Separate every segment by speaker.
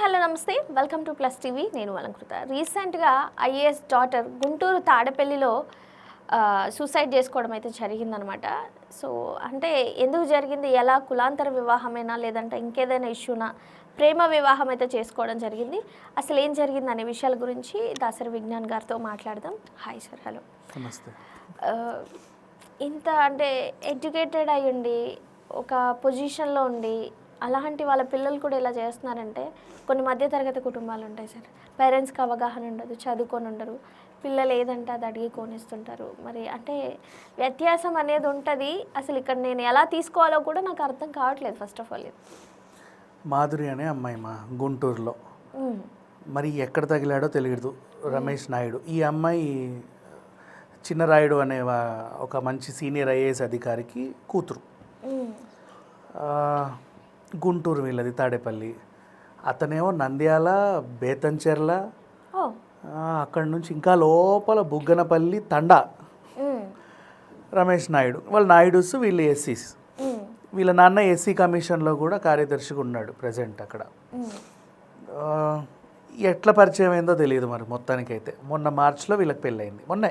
Speaker 1: Hello నమస్తే, welcome to plus TV. నేను అలంకృత. రీసెంట్గా ఐఏఎస్ డాటర్ గుంటూరు తాడపల్లిలో సూసైడ్ చేసుకోవడం అయితే జరిగిందనమాట. సో అంటే ఎందుకు జరిగింది, ఎలా, కులాంతర వివాహమేనా లేదంటే ఇంకేదైనా ఇష్యూనా, ప్రేమ వివాహం అయితే చేసుకోవడం జరిగింది. అసలు ఏం జరిగింది అనే విషయాల గురించి దాసరి విజ్ఞాన్ గారితో మాట్లాడదాం. Hi sir. హలో.
Speaker 2: నమస్తే.
Speaker 1: ఇంత అంటే ఎడ్యుకేటెడ్ అయ్యుండి ఒక పొజిషన్లో ఉండి అలాంటి వాళ్ళ పిల్లలు కూడా ఇలా చేస్తున్నారంటే, కొన్ని మధ్యతరగతి కుటుంబాలు ఉంటాయి సార్, పేరెంట్స్కి అవగాహన ఉండదు, చదువుకొని ఉండరు, పిల్లలు ఏదంటే అది అడిగి కొనిస్తుంటారు. మరి అంటే వ్యత్యాసం అనేది ఉంటుంది. అసలు ఇక్కడ నేను ఎలా తీసుకోవాలో కూడా నాకు అర్థం కావట్లేదు. ఫస్ట్ ఆఫ్ ఆల్
Speaker 2: మాధురి అనే అమ్మాయి మా గుంటూరులో, మరి ఎక్కడ తగిలాడో తెలియదు, రమేష్ నాయుడు. ఈ అమ్మాయి చిన్నరాయుడు అనే ఒక మంచి సీనియర్ ఐఏఎస్ అధికారికి కూతురు. గుంటూరు వీళ్ళది, తాడేపల్లి. అతనేమో నంద్యాల, బేతంచెర్ల, అక్కడి నుంచి ఇంకా లోపల బుగ్గనపల్లి, తండా. రమేష్ నాయుడు వాళ్ళ నాయుడుస్, వీళ్ళు ఎస్సీస్. వీళ్ళ నాన్న ఎస్సీ కమిషన్లో కూడా కార్యదర్శిగా ఉన్నాడు ప్రజెంట్ అక్కడ. ఎట్లా పరిచయం అయిందో తెలియదు మరి. మొత్తానికైతే మొన్న మార్చిలో వీళ్ళకి పెళ్ళయింది, మొన్న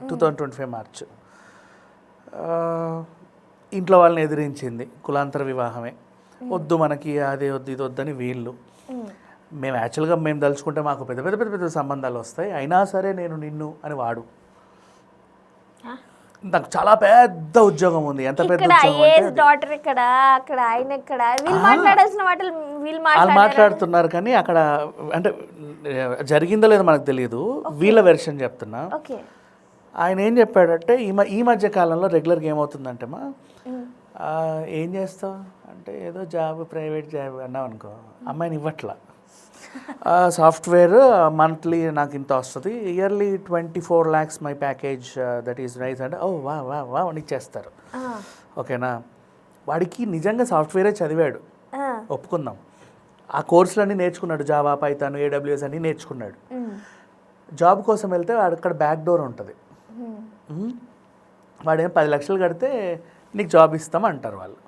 Speaker 2: 2025 మార్చ్. ఇంట్లో వాళ్ళని ఎదిరించింది, కులాంతర వివాహమే, వద్దు మనకి, అదే వద్దు ఇది వద్దని వీళ్ళు. మేము యాక్చువల్గా మేము తలుచుకుంటే మాకు పెద్ద పెద్ద పెద్ద పెద్ద సంబంధాలు వస్తాయి, అయినా సరే నేను నిన్ను అని వాడు. నాకు చాలా పెద్ద ఉద్యోగం ఉంది. ఎంత పెద్ద వాళ్ళు మాట్లాడుతున్నారు కానీ అక్కడ అంటే జరిగిందో లేదో మనకు తెలియదు. వీళ్ళ వెర్షన్ చెప్తున్నా. ఆయన ఏం చెప్పాడంటే, ఈ మధ్య కాలంలో రెగ్యులర్గా ఏమవుతుందంటే, ఏం చేస్తావు అంటే ఏదో జాబ్, ప్రైవేట్ జాబ్ అన్నావు అనుకో, అమ్మాయిని ఇవ్వట్లా. సాఫ్ట్వేర్ మంత్లీ నాకు ఇంత వస్తుంది, yearly 24 lakhs my package, that is nice అంటే, ఓ వా వా వా అని ఇచ్చేస్తారు. ఓకేనా, వాడికి నిజంగా సాఫ్ట్వేరే చదివాడు, ఒప్పుకుందాం. ఆ కోర్సులన్నీ నేర్చుకున్నాడు, జావా, పైథాన్, AWS అన్నీ నేర్చుకున్నాడు. జాబ్ కోసం వెళ్తే అక్కడ బ్యాక్ డోర్ ఉంటుంది. వాడేం 10 లక్షలు కడితే నీకు జాబ్ ఇస్తామంటారు వాళ్ళు.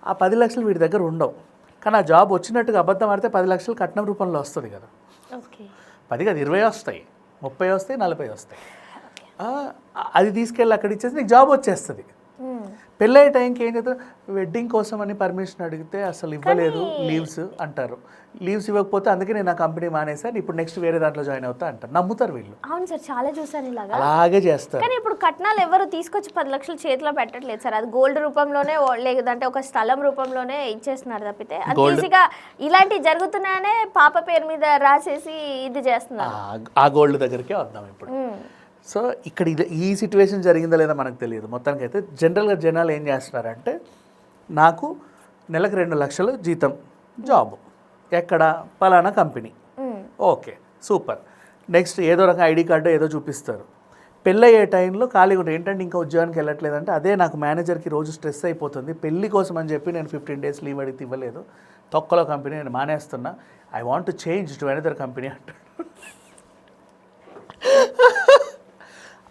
Speaker 2: ఆ 10 లక్షలు వీడి దగ్గర ఉండవు, కానీ ఆ జాబ్ వచ్చినట్టుగా అబద్ధం ఆడితే 10 లక్షలు కట్నం రూపంలో వస్తుంది కదా. 10 కాదు, 20 వస్తాయి, 30 వస్తాయి, 40 వస్తాయి. అది తీసుకెళ్ళి అక్కడ ఇచ్చేసి నీకు జాబ్ వచ్చేస్తుంది. పెళ్ళయ్యే టైంకి ఏం చేస్తారు, వెడ్డింగ్ కోసం అని పర్మిషన్ అడిగితే అసలు ఇవ్వలేదు, లీవ్స్ అంటారు. లీవ్స్ ఇవ్వకపోతే అందుకే నేను నా కంపెనీ మానేసాను, ఇప్పుడు నెక్స్ట్ వేరే దాంట్లో జాయిన్ అవుతా అంటారు. నమ్ముతారు వీళ్ళు.
Speaker 1: అవును సార్, చాలా చూసాను ఇలాగా.
Speaker 2: అలాగే చేస్తారు.
Speaker 1: కానీ ఇప్పుడు కట్నాలు ఎవరు తీసుకొచ్చి 10 లక్షలు చేతిలో పెట్టట్లేదు సార్. అది గోల్డ్ రూపంలోనే లేదంటే ఒక స్థలం రూపంలోనే ఇచ్చేస్తున్నారు తప్పితే, అది ఈజీగా ఇలాంటివి జరుగుతున్నాయనే పాప పేరు మీద రాసేసి ఇది చేస్తున్నారు.
Speaker 2: ఆ గోల్డ్ దగ్గరికే వద్దాం ఇప్పుడు. సో ఇక్కడ ఈ సిచ్యువేషన్ జరిగిందా లేదా మనకు తెలియదు. మొత్తానికి అయితే జనరల్గా జనాలు ఏం చేస్తున్నారంటే, నాకు నెలకు 2 లక్షలు జీతం, జాబ్ ఎక్కడ, పలానా కంపెనీ, ఓకే సూపర్. నెక్స్ట్ ఏదో రకం ఐడి కార్డు ఏదో చూపిస్తారు. పెళ్ళయ్యే టైంలో ఖాళీగా ఉంటుంది, ఏంటంటే ఇంకా ఉద్యోగానికి వెళ్ళట్లేదంటే, అదే నాకు మేనేజర్కి రోజు స్ట్రెస్ అయిపోతుంది, పెళ్ళి కోసం అని చెప్పి నేను 15 days లీవ్ అడిగితే ఇవ్వలేదు, తొక్కలో కంపెనీ నేను మానేస్తున్నా, I want to change to another company అంటాడు.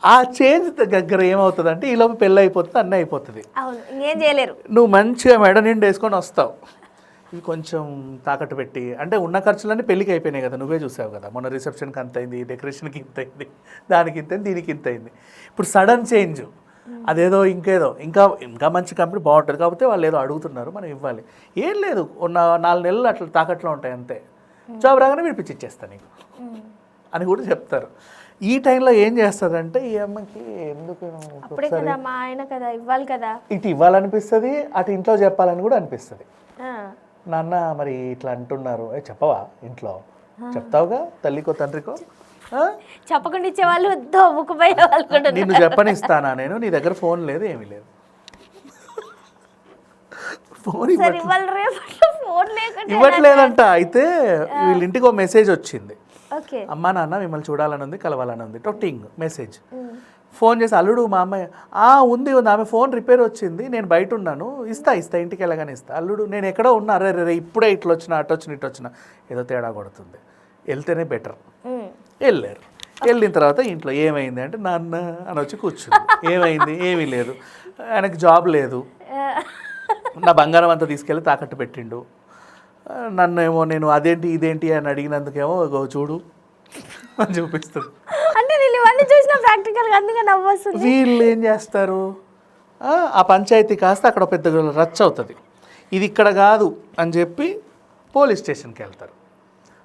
Speaker 2: ఆ చేంజ్ దగ్గర ఏమవుతుందంటే, ఈలోపు పెళ్ళి అయిపోతుంది, అన్నీ అయిపోతుంది,
Speaker 1: ఏం చేయలేరు.
Speaker 2: నువ్వు మంచిగా మెడ నిండి వేసుకొని వస్తావు. ఇవి కొంచెం తాకట్టు పెట్టి, అంటే ఉన్న ఖర్చులన్నీ పెళ్ళికి అయిపోయినాయి కదా, నువ్వే చూసావు కదా, మొన్న రిసెప్షన్కి అంత అయింది, డెకరేషన్కి ఇంత అయింది, దానికి ఇంత అయింది, దీనికి ఇంత అయింది. ఇప్పుడు సడన్ చేంజ్, అదేదో ఇంకేదో ఇంకా మంచి కంపెనీ బాగుంటుంది, కాకపోతే వాళ్ళు ఏదో అడుగుతున్నారు, మనం ఇవ్వాలి. ఏం లేదు, 4 నెలలు అట్లా తాకట్లో ఉంటాయి అంతే, జాబ్ రాగానే విడిపించి ఇచ్చేస్తాను నీకు అని కూడా చెప్తారు. ఈ టైంలో ఏం చేస్తుందంటే, ఈ అమ్మకి ఎందుకు
Speaker 1: మా ఆయన కదా ఇవ్వాలి కదా,
Speaker 2: ఇటు ఇవ్వాలనిపిస్తుంది, అటు ఇంట్లో చెప్పాలని కూడా అనిపిస్తుంది. నాన్న మరి ఇట్లా అంటున్నారు, చెప్పవా ఇంట్లో, చెప్తావుగా తల్లికో తండ్రికో,
Speaker 1: చెప్పకుండా ఇచ్చేవాళ్ళు దొబ్బుకుపోయే వాళ్ళు.
Speaker 2: నిన్ను చెప్పనిస్తానా నేను, నీ దగ్గర ఫోన్ లేదు, ఏమీ లేదు, ఫోన్ ఇవ్వట్లేదంట. అయితే వీళ్ళ ఇంటికి ఒక మెసేజ్ వచ్చింది, అమ్మా నాన్న మిమ్మల్ని చూడాలని ఉంది, కలవాలని ఉంది, టొట్టింగ్ మెసేజ్. ఫోన్ చేసి, అల్లుడు మా అమ్మాయి ఉంది ఆమె ఫోన్ రిపేర్ వచ్చింది, నేను బయట ఉన్నాను, ఇస్తా ఇంటికి వెళ్ళగానే ఇస్తా. అల్లుడు నేను ఎక్కడో ఉన్నా, రే ఇప్పుడే ఇట్లా వచ్చినా, అటు వచ్చిన ఇటు వచ్చినా, ఏదో తేడా కొడుతుంది, వెళ్తేనే బెటర్. వెళ్ళారు. వెళ్ళిన తర్వాత ఇంట్లో ఏమైంది అంటే, నాన్న అని వచ్చి కూర్చుంది. ఏమైంది, ఏమీ లేదు, ఆయనకు జాబ్ లేదు, నా బంగారం అంతా తీసుకెళ్ళి తాకట్టు పెట్టిండు, నన్నేమో నేను అదేంటి ఇదేంటి అని అడిగినందుకేమో ఇగో చూడు అని చూపిస్తుంది.
Speaker 1: అంటే నేను ఇవన్నీ చూసిన ప్రాక్టికల్గా అందుకే నవ్వొస్తుంది.
Speaker 2: వీళ్ళు ఏం చేస్తారు, ఆ పంచాయతీ కాస్త అక్కడ పెద్ద రచ్చ అవుతుంది. ఇది ఇక్కడ కాదు అని చెప్పి పోలీస్ స్టేషన్కి వెళ్తారు.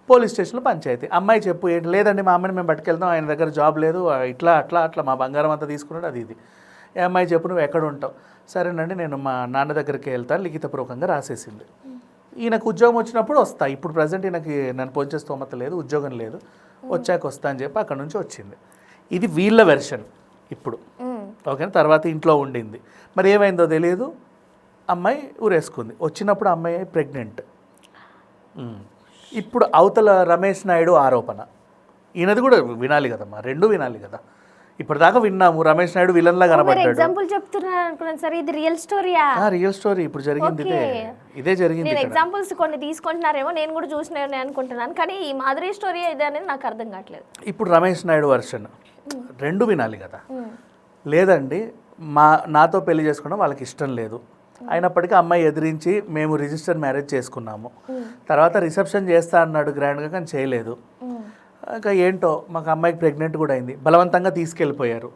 Speaker 2: పోలీస్ స్టేషన్లో పంచాయతీ, అమ్మాయి చెప్పు ఏంటి, లేదండి మా అమ్మాయిని మేము పట్టుకెళ్తాం, ఆయన దగ్గర జాబ్ లేదు, ఇట్లా అట్లా అట్లా మా బంగారం అంతా తీసుకున్నాడు అది ఇది. ఏ అమ్మాయి చెప్పు నువ్వు ఎక్కడ ఉంటావు, సరేనండి నేను మా నాన్న దగ్గరికి వెళ్తాను, లిఖితపూర్వకంగా రాసేసింది. ఈయనకు ఉద్యోగం వచ్చినప్పుడు వస్తా, ఇప్పుడు ప్రజెంట్ ఈయనకి నన్ను పోంచే స్తోమత లేదు, ఉద్యోగం లేదు, వచ్చాక వస్తా అని చెప్పి అక్కడ నుంచి వచ్చింది. ఇది వీళ్ళ వెర్షన్ ఇప్పుడు. ఓకేనా, తర్వాత ఇంట్లో ఉండింది, మరి ఏమైందో తెలియదు, అమ్మాయి ఊరేసుకుంది. వచ్చినప్పుడు అమ్మాయి ప్రెగ్నెంట్. ఇప్పుడు అవతల రమేష్ నాయుడు ఆరోపణ, ఈయనది కూడా వినాలి కదమ్మా, రెండు వినాలి కదా. ఇప్పటిదాకా విన్నాము రమేష్ నాయుడు విలన్లా కనబడ్డాడు.
Speaker 1: ఎగ్జాంపుల్ చెప్తున్నారు అనుకున్నాను సార్, ఇది రియల్ స్టోరీయా?
Speaker 2: రియల్ స్టోరీ, ఇప్పుడు జరిగింది ఇదే జరిగింది.
Speaker 1: నేను ఎగ్జాంపుల్స్ కొన్ని తీసుకుంటున్నారేమో, నేను కూడా చూసిన అనుకుంటున్నాను, కానీ ఈ మాదిరి స్టోరీ ఇది అనేది నాకు అర్థం కావట్లేదు.
Speaker 2: ఇప్పుడు రమేష్ నాయుడు వర్షన్ రెండు వినాలి కదా. లేదండి నాతో పెళ్లి చేసుకోవడం వాళ్ళకి ఇష్టం లేదు, అయినప్పటికీ అమ్మాయి ఎదిరించి మేము రిజిస్టర్ మ్యారేజ్ చేసుకున్నాము, తర్వాత రిసెప్షన్ చేస్తా అన్నాడు గ్రాండ్గా, కానీ చేయలేదు. ఇంకా ఏంటో మాకు అమ్మాయికి ప్రెగ్నెంట్ కూడా అయింది, బలవంతంగా తీసుకెళ్ళిపోయారు.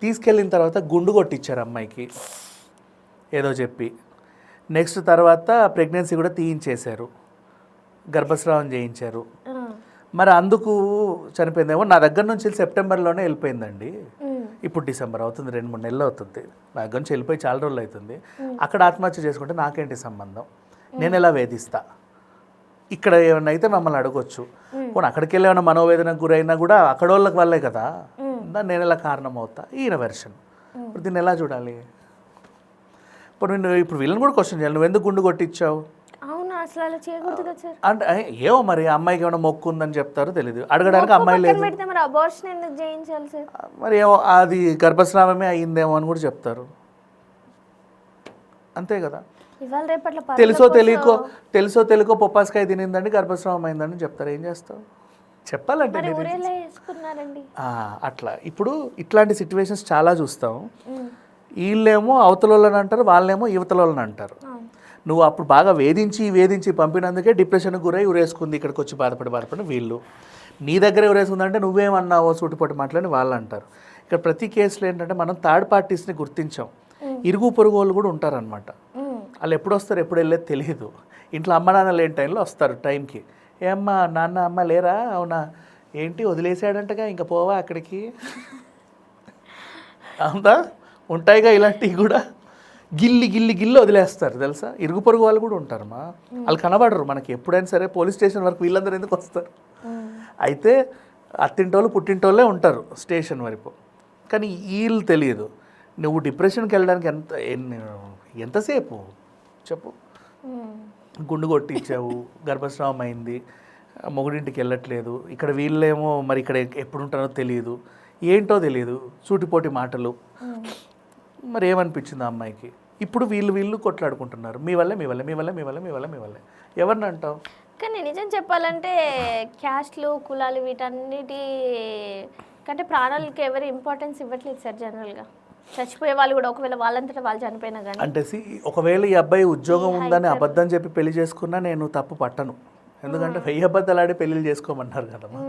Speaker 2: తీసుకెళ్ళిన తర్వాత గుండు కొట్టించారు అమ్మాయికి ఏదో చెప్పి. నెక్స్ట్ తర్వాత ప్రెగ్నెన్సీ కూడా తీయించేశారు, గర్భస్రావం చేయించారు. మరి అందుకు చనిపోయిందేమో. నా దగ్గర నుంచి సెప్టెంబర్లోనే వెళ్ళిపోయిందండి, ఇప్పుడు డిసెంబర్ అవుతుంది, 2-3 నెలలు అవుతుంది. నా దగ్గర నుంచి వెళ్ళిపోయి చాలా రోజులు అవుతుంది. అక్కడ ఆత్మహత్య చేసుకుంటే నాకేంటి సంబంధం, నేను ఎలా వేధిస్తా, ఇక్కడ ఏమన్నా అయితే మమ్మల్ని అడగొచ్చు. పోనీ అక్కడికి వెళ్ళి ఏమైనా మనోవేదనకు గురైనా కూడా అక్కడ వాళ్ళకి వాళ్ళే కదా, నేను ఎలా కారణం అవుతా, ఈయన వెర్షన్. ఇప్పుడు దీన్ని ఎలా చూడాలి? ఇప్పుడు వీళ్ళని కూడా క్వశ్చన్ చేయాలి, నువ్వు ఎందుకు గుండు కొట్టించావు అంటే ఏమో మరి అమ్మాయికి ఏమైనా మొక్కు ఉందని చెప్తారో తెలియదు, అడగడానికి అమ్మాయి లేదు, మరి ఏమో అది గర్భస్రావమే అయ్యిందేమో అని కూడా చెప్తారు, అంతే కదా. తెలుసో తెలియకో పొప్పాస్కాయ తినిందండి గర్భస్రావం అయిందని చెప్తారు, ఏం చేస్తావు చెప్పాలంటే. అట్లా ఇప్పుడు ఇట్లాంటి సిచ్యువేషన్స్ చాలా చూస్తాం. వీళ్ళేమో అవతల వాళ్ళని అంటారు, వాళ్ళేమో యువతల వాళ్ళని అంటారు. నువ్వు అప్పుడు బాగా వేధించి పంపినందుకే డిప్రెషన్కి గురై ఉరేసుకుంది, ఇక్కడికి వచ్చి బాధపడి వీళ్ళు. నీ దగ్గర ఉరేసుకుందంటే నువ్వేమన్నావో సూటిపోటు మాట్లాడి వాళ్ళు అంటారు. ఇక్కడ ప్రతి కేసులో ఏంటంటే మనం థర్డ్ పార్టీస్ని గుర్తించాం, ఇరుగు పొరుగు వాళ్ళు కూడా ఉంటారనమాట. వాళ్ళు ఎప్పుడు వస్తారు ఎప్పుడు వెళ్ళేది తెలియదు. ఇంట్లో అమ్మ నాన్న లేని టైంలో వస్తారు టైంకి, ఏమ్మా నాన్న అమ్మ లేరా, అవునా ఏంటి వదిలేసాడంటగా ఇంకా పోవా అక్కడికి, అవునా ఉంటాయిగా ఇలాంటివి కూడా. గిల్లి వదిలేస్తారు తెలుసా. ఇరుగు పొరుగు వాళ్ళు కూడా ఉంటారు, వాళ్ళు కనబడరు మనకి ఎప్పుడైనా సరే. పోలీస్ స్టేషన్ వరకు వీళ్ళందరూ ఎందుకు వస్తారు, అయితే అత్తింటోళ్ళు పుట్టింటోళ్ళే ఉంటారు స్టేషన్ వరకు, కానీ వీళ్ళు తెలియదు. నువ్వు డిప్రెషన్కి వెళ్ళడానికి ఎంతసేపు చెప్పు, గుండు కొట్టించావు, గర్భస్రావం అయింది, మొగుడింటికి వెళ్ళట్లేదు, ఇక్కడ వీళ్ళేమో మరి ఇక్కడ ఎప్పుడు ఉంటారో తెలియదు, ఏంటో తెలియదు, సూటిపోటి మాటలు. మరి ఏమనిపించింది ఆ అమ్మాయికి? ఇప్పుడు వీళ్ళు కొట్లాడుకుంటున్నారు, మీ వల్లే. ఎవరిని అంటావు?
Speaker 1: కానీ నిజం చెప్పాలంటే క్యాస్ట్లు కులాలు వీటన్నిటి కంటే ప్రాణాలకి ఎవరు ఇంపార్టెన్స్ ఇవ్వట్లేదు సార్ జనరల్గా. చచ్చిపోయే వాళ్ళు కూడా ఒకవేళ వాళ్ళంతటా వాళ్ళు చనిపోయినా కానీ
Speaker 2: అంటే ఒకవేళ ఈ అబ్బాయి ఉద్యోగం ఉందని అబద్ధం చెప్పి పెళ్లి చేసుకున్నా నేను తప్పు పట్టను, ఎందుకంటే 1000 అబద్ధాలు ఆడి పెళ్లిళ్ళు చేసుకోమన్నారు కదమ్మా.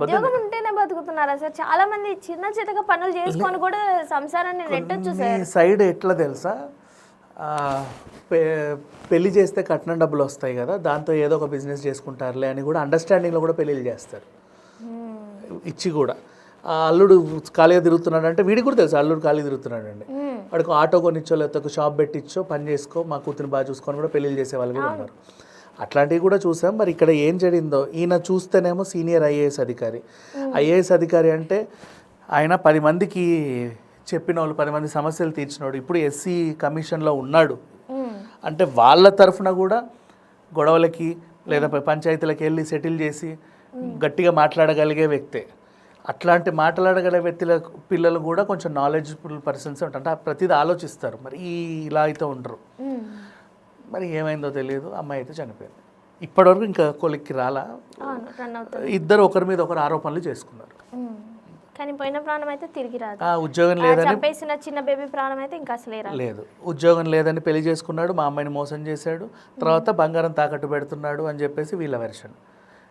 Speaker 1: ఉద్యోగం ఉంటేనే బతుకుతున్నారా సార్? చాలా మంది చిన్న చిన్నగా పనులు చేసుకొని కూడా సంసారాన్ని నెట్టొచ్చు సార్.
Speaker 2: సైడ్ ఎట్లా తెలుసా, పెళ్లి చేస్తే కట్నం డబ్బులు వస్తాయి కదా, దాంతో ఏదో ఒక బిజినెస్ చేసుకుంటారులే అని కూడా అండర్స్టాండింగ్లో కూడా పెళ్ళిళ్ళు చేస్తారు ఇచ్చి కూడా. అల్లుడు ఖాళీగా తిరుగుతున్నాడు అంటే వీడికి కూడా తెలుసు అల్లుడు ఖాళీ తిరుగుతున్నాడు అండి, వాడికి ఆటో కొనిచ్చో లేకపోతే ఒక షాప్ పెట్టించో పని చేసుకో మా కూతురు బాగా చూసుకొని కూడా పెళ్ళిళ్ళు చేసే వాళ్ళు కూడా ఉన్నారు. అట్లాంటివి కూడా చూసాం. మరి ఇక్కడ ఏం జరిగిందో, ఈయన చూస్తేనేమో సీనియర్ ఐఏఎస్ అధికారి. ఐఏఎస్ అధికారి అంటే ఆయన 10 మందికి చెప్పిన వాళ్ళు, 10 మంది సమస్యలు తీర్చినోడు, ఇప్పుడు ఎస్సీ కమిషన్లో ఉన్నాడు అంటే వాళ్ళ తరఫున కూడా గొడవలకి లేదా పంచాయతీలకు వెళ్ళి సెటిల్ చేసి గట్టిగా మాట్లాడగలిగే వ్యక్తే. అట్లాంటి మాట్లాడగలిగే వ్యక్తుల పిల్లలు కూడా కొంచెం నాలెడ్జ్ఫుల్ పర్సన్స్ ఉంటారు, అంటే ప్రతిదీ ఆలోచిస్తారు. మరి ఇలా అయితే ఉండరు. మరి ఏమైందో తెలియదు, అమ్మాయి అయితే చనిపోయింది. ఇప్పటివరకు ఇంకా కొలిక్కి రాలా, ఇద్దరు ఒకరి మీద ఒకరు ఆరోపణలు చేసుకున్నారు.
Speaker 1: కానీ పోయిన ప్రాణం అయితే తిరిగి రాదు.
Speaker 2: ఉద్యోగం లేదని
Speaker 1: చంపేసిన చిన్న బేబీ ప్రాణం అయితే ఇంకా అసలే రాదు.
Speaker 2: లేదు, ఉద్యోగం లేదని పెళ్లి చేసుకున్నాడు, మా అమ్మాయిని మోసం చేశాడు, తర్వాత బంగారం తాకట్టు పెడుతున్నాడు అని చెప్పేసి వీళ్ళ వెర్షన్.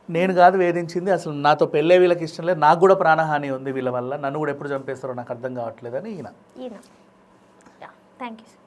Speaker 2: నేను కాదు వేధించింది, అసలు నాతో పెళ్ళే వీళ్ళకి ఇష్టం లేదు, నాకు కూడా ప్రాణహాని ఉంది వీళ్ళ వల్ల, నన్ను కూడా ఎప్పుడు చంపేస్తారో నాకు అర్థం కావట్లేదని ఈయన.
Speaker 1: Thank you sir.